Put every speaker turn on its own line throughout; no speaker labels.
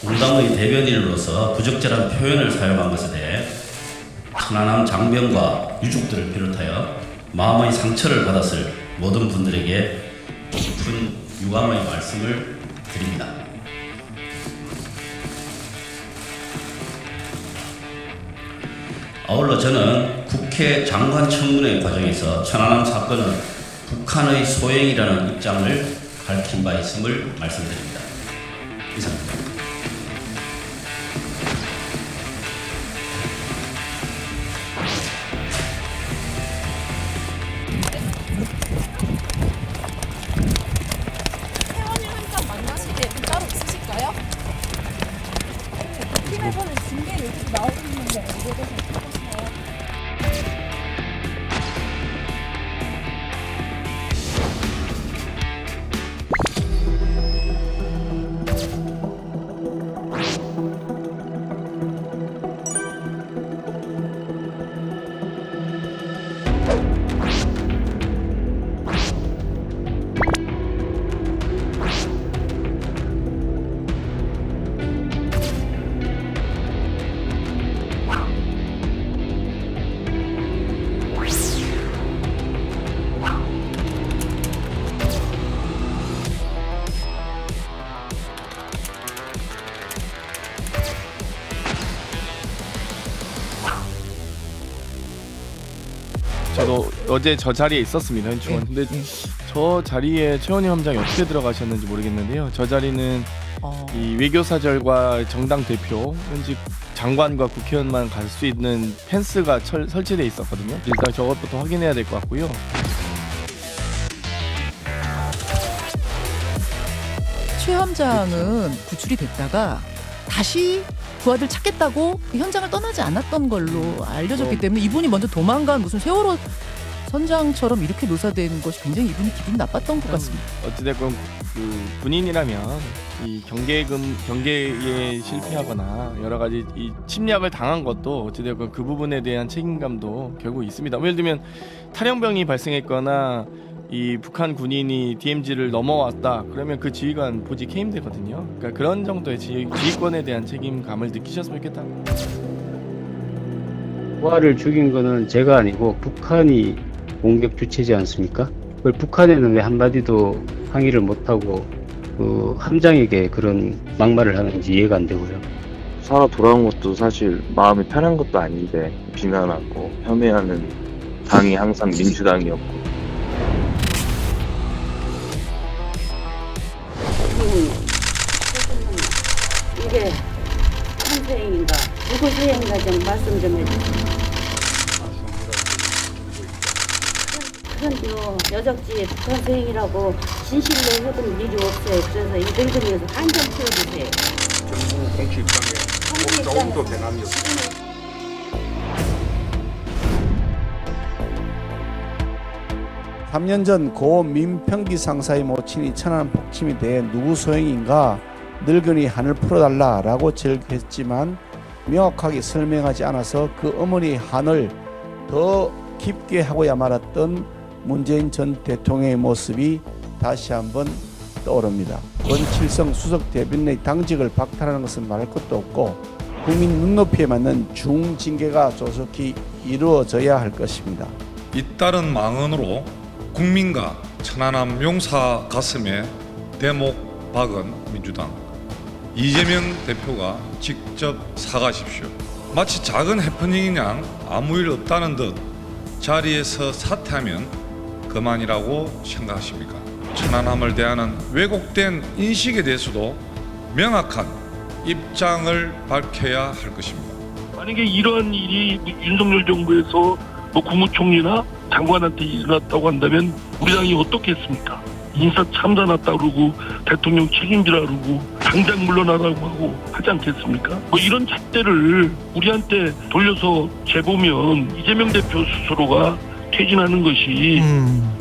공당의 대변인으로서 부적절한 표현을 사용한 것에 대해 천안함 장병과 유족들을 비롯하여 마음의 상처를 받았을 모든 분들에게 깊은 유감의 말씀을 드립니다. 아울러 저는 국회 장관 청문회 과정에서 천안함 사건은 북한의 소행이라는 입장을 밝힌 바 있음을 말씀드립니다. 이상입니다.
회원님 한 장 만나실 때 따로 있으실까요? 팀에서는 징계 얘기도 나오고 있는데 이거에 대해서 어떠세요?
저도 어제 저 자리에 있었습니다. 현충원. 근데 저 자리에 최원희 함장이 어떻게 들어가셨는지 모르겠는데요. 저 자리는 이 외교사절과 정당 대표, 현직 장관과 국회의원만 갈 수 있는 펜스가 설치돼 있었거든요. 일단 저것부터 확인해야 될 것 같고요.
최 함장은 구출이 됐다가 다시 부하들 찾겠다고 그 현장을 떠나지 않았던 걸로 알려졌기 때문에 이분이 먼저 도망간 무슨 세월호 선장처럼 이렇게 묘사된 것이 굉장히 이분이 기분이 나빴던 것 같습니다.
어찌됐건 그 군인이라면 이 경계에 실패하거나 여러 가지 이 침략을 당한 것도 어찌됐건 그 부분에 대한 책임감도 결국 있습니다. 예를 들면 탈영병이 발생했거나 이 북한 군인이 DMZ를 넘어왔다 그러면 그 지휘관 보직 해임되거든요. 그러니까 그런 정도의 지휘권에 대한 책임감을 느끼셨으면 좋겠다.
부하를 죽인 거는 제가 아니고 북한이 공격 주체지 않습니까? 그걸 북한에는 왜 한마디도 항의를 못하고 그 함장에게 그런 막말을 하는지 이해가 안 되고요.
살아 돌아온 것도 사실 마음이 편한 것도 아닌데 비난하고 혐오하는 당이 항상 민주당이었고
이게 한 수행인가 누구 수행인가 좀 말씀 좀 해주세요. 그런데요 여적지에 북한 수행이라고 진실로 해본 일이 없어요. 그래서 이 늙은이에서 한 점 풀어주세요.
정부 공식 입장에 조금 더 변함이 없어요.
3년 전 고 민평기 상사의 모친이 천안 폭침에 대해 누구 소행인가 늙은이 한을 풀어달라라고 질했지만 명확하게 설명하지 않아서 그 어머니 한을 더 깊게 하고야 말았던 문재인 전 대통령의 모습이 다시 한번 떠오릅니다. 권칠성 수석 대변인의 당직을 박탈하는 것은 말할 것도 없고 국민 눈높이에 맞는 중징계가 조속히 이루어져야 할 것입니다.
잇따른 망언으로 국민과 천안함 용사 가슴에 대목 박은 민주당 이재명 대표가 직접 사과하십시오. 마치 작은 해프닝인 양 아무 일 없다는 듯 자리에서 사퇴하면 그만이라고 생각하십니까? 천안함을 대하는 왜곡된 인식에 대해서도 명확한 입장을 밝혀야 할 것입니다.
만약에 이러한 일이 윤석열 정부에서 국무총리나 장관한테 일어났다고 한다면 우리 당이 어떻게 했습니까? 인사 참사 났다 그러고 대통령 책임지라 그러고 당장 물러나라고 하고 하지 않겠습니까? 이런 잣대를 우리한테 돌려서 재보면 이재명 대표 스스로가 퇴진하는 것이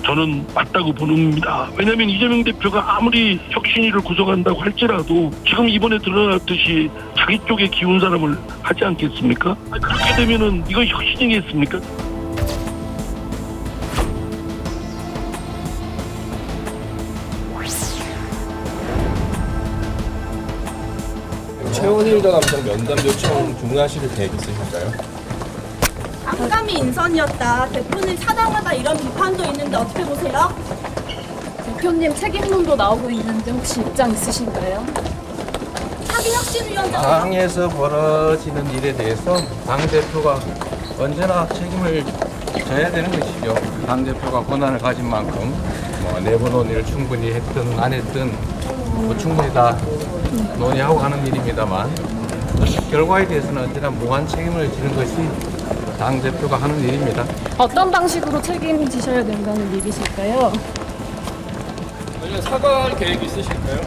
저는 맞다고 보는입니다. 왜냐하면 이재명 대표가 아무리 혁신위를 구성한다고 할지라도 지금 이번에 드러났듯이 자기 쪽에 기운 사람을 하지 않겠습니까? 그렇게 되면은 이거 혁신이겠습니까?
최원일 전 함장 면담 요청 종료하실 계획 있으실까요?
깜깜이 인선이었다. 대표님 사당하다 이런 비판도 있는데 어떻게 보세요?
대표님 책임론도 나오고 있는데 혹시 입장 있으신가요?
차기 혁신위원장
당에서 벌어지는 일에 대해서 당대표가 언제나 책임을 져야 되는 것이죠. 당대표가 권한을 가진 만큼 뭐 내부 논의를 충분히 했든 안 했든 뭐 충분히 다 논의하고 하는 일입니다만 결과에 대해서는 언제나 무한 책임을 지는 것이 당대표가 하는 일입니다.
어떤 방식으로 책임지셔야 된다는 얘기실까요?
아니면 사과할 계획 있으실까요?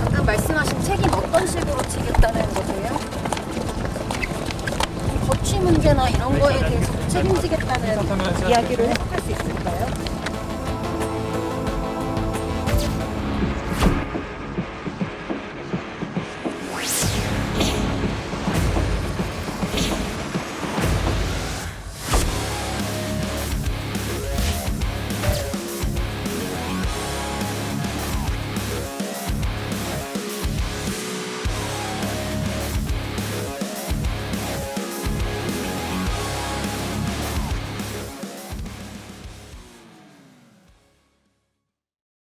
방금 말씀하신 책임 어떤 식으로 지겠다는 거세요? 거취 문제나 이런 거에 대해서 책임지겠다는 이야기를 해석할 수 있을까요?